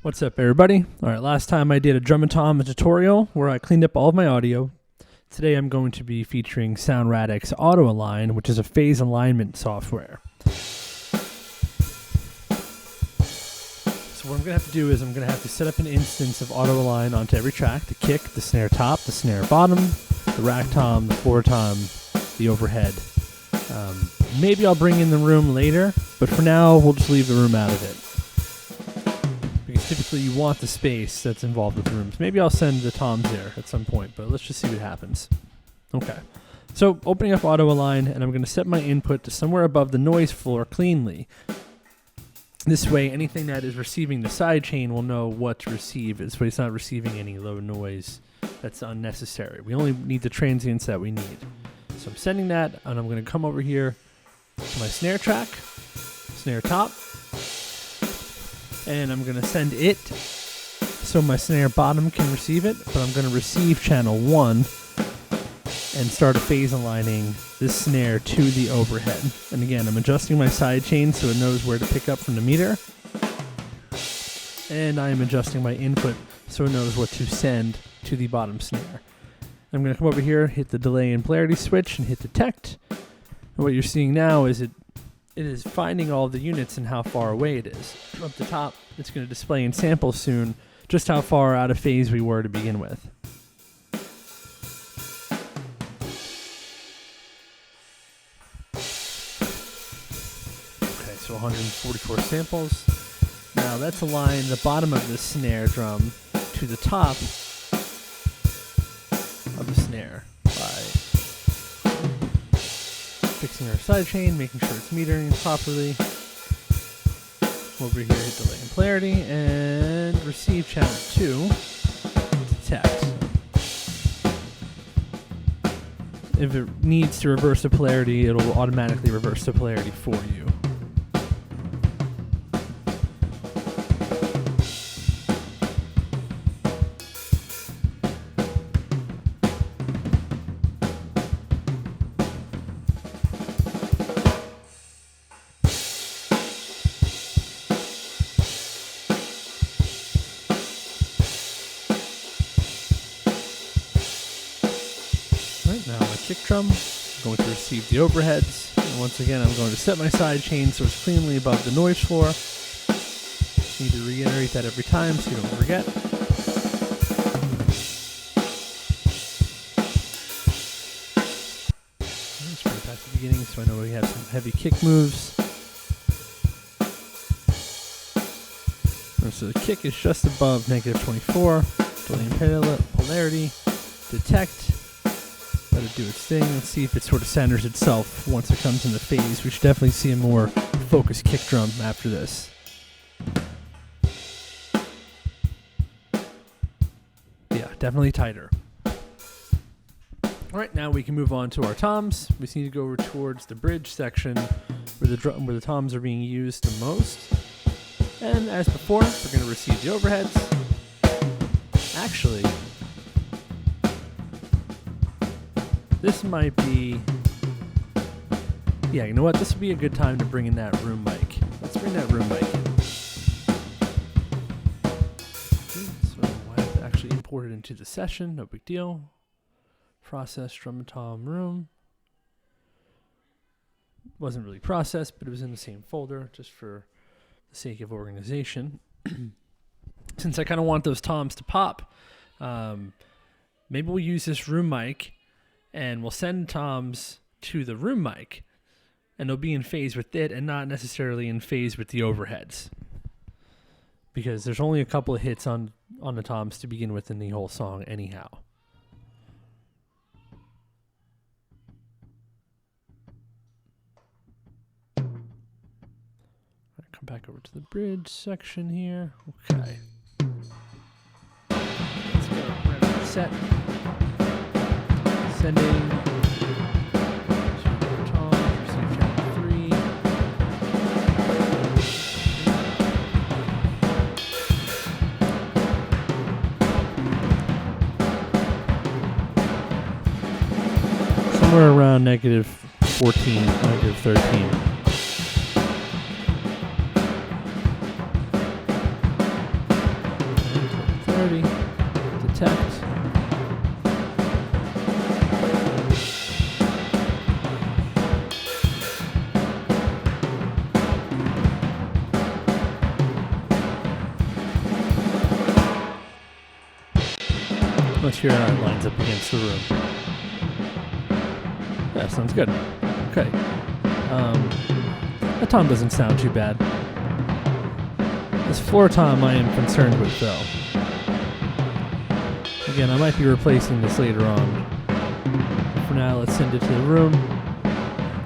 What's up, everybody? All right, last time I did a drum and tom tutorial where I cleaned up all of my audio. Today I'm going to be featuring Sound Radix Auto-Align, which is a phase alignment software. So what I'm going to have to do is I'm going to have to set up an instance of Auto-Align onto every track: the kick, the snare top, the snare bottom, the rack tom, the floor tom, the overhead. Maybe I'll bring in the room later, but for now we'll just leave the room out of it. Because typically you want the space that's involved with rooms. Maybe I'll send the toms there at some point, but let's just see what happens. Okay, so opening up Auto-Align, and I'm going to set my input to somewhere above the noise floor cleanly. This way, anything that is receiving the sidechain will know what to receive. This way it's not receiving any low noise that's unnecessary. We only need the transients that we need. So I'm sending that, and I'm going to come over here to my snare track, snare top, and I'm going to send it so my snare bottom can receive it, but I'm going to receive channel 1 and start a phase aligning this snare to the overhead. And again, I'm adjusting my sidechain so it knows where to pick up from the meter, and I am adjusting my input so it knows what to send to the bottom snare. I'm going to come over here, hit the delay and polarity switch, and hit detect. And what you're seeing now is it is finding all the units and how far away it is. Up the top, it's going to display in sample soon just how far out of phase we were to begin with. Okay, so 144 samples. Now let's align the bottom of the snare drum to the top of the snare by fixing our sidechain, making sure it's metering properly. Over here, hit delay and polarity, and receive channel 2, detect. If it needs to reverse the polarity, it'll automatically reverse the polarity for you. Now my kick drum, I'm going to receive the overheads, and once again I'm going to set my sidechain so it's cleanly above the noise floor. Need to reiterate that every time so you don't forget. Let's bring it back to the beginning so I know we have some heavy kick moves. So the kick is just above -24, delay and polarity, detect. Let it do its thing. Let's see if it sort of centers itself once it comes into phase. We should definitely see a more focused kick drum after this. Yeah, definitely tighter. Alright, now we can move on to our toms. We just need to go over towards the bridge section where the toms are being used the most. And as before, we're going to receive the overheads. Actually, this might be, yeah, you know what? This would be a good time to bring in that room mic. Let's bring that room mic in. So I have to actually import it into the session. No big deal. Process drum and tom room. Wasn't really processed, but it was in the same folder just for the sake of organization. Since I kind of want those toms to pop, maybe we'll use this room mic and we'll send toms to the room mic, and they'll be in phase with it and not necessarily in phase with the overheads. Because there's only a couple of hits on the toms to begin with in the whole song anyhow. Come back over to the bridge section here. Okay. Let's go. We're going to set. Sending to tom, receive channel 3. Somewhere around -14, -13. polarity, detect. Let's hear how it lines up against the room. Yeah, sounds good. Okay. That tom doesn't sound too bad. This floor tom I am concerned with though. Again, I might be replacing this later on. For now, let's send it to the room.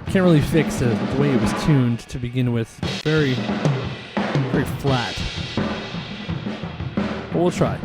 Can't really fix the way it was tuned to begin with. Very, very flat. But we'll try.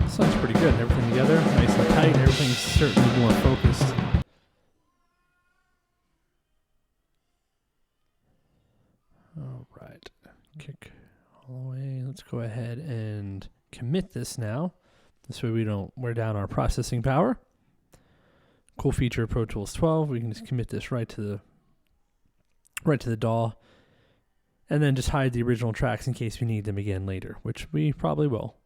Sounds pretty good. Everything together, nice and tight. Everything's certainly more focused. All right, kick all the way. Let's go ahead and commit this now. This way we don't wear down our processing power. Cool feature of Pro Tools 12. We can just commit this right to the DAW, and then just hide the original tracks in case we need them again later, which we probably will.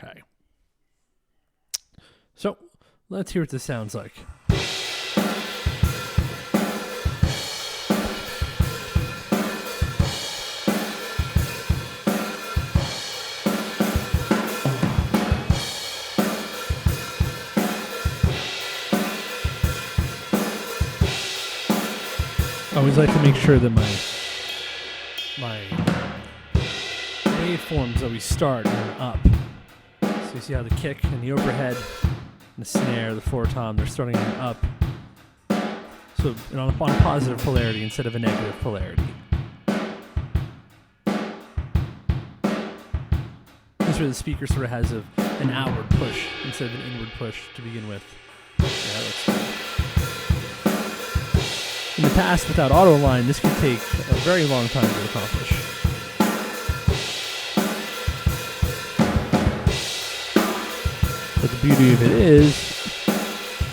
Okay. So, let's hear what this sounds like. I always like to make sure that my waveforms always start and up. So you see how the kick and the overhead and the snare, the floor tom, they're starting up. So on a positive polarity instead of a negative polarity. This is where the speaker sort of has an outward push instead of an inward push to begin with. Yeah, that looks good. In the past, without Auto-Align, this could take a very long time to accomplish. But the beauty of it is,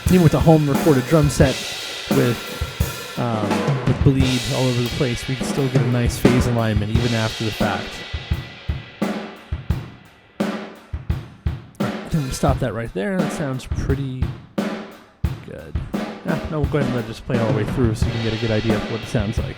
even with a home recorded drum set with bleed all over the place, we can still get a nice phase alignment even after the fact. Alright, then we stop that right there. That sounds pretty good. Now we'll go ahead and let it just play all the way through so you can get a good idea of what it sounds like.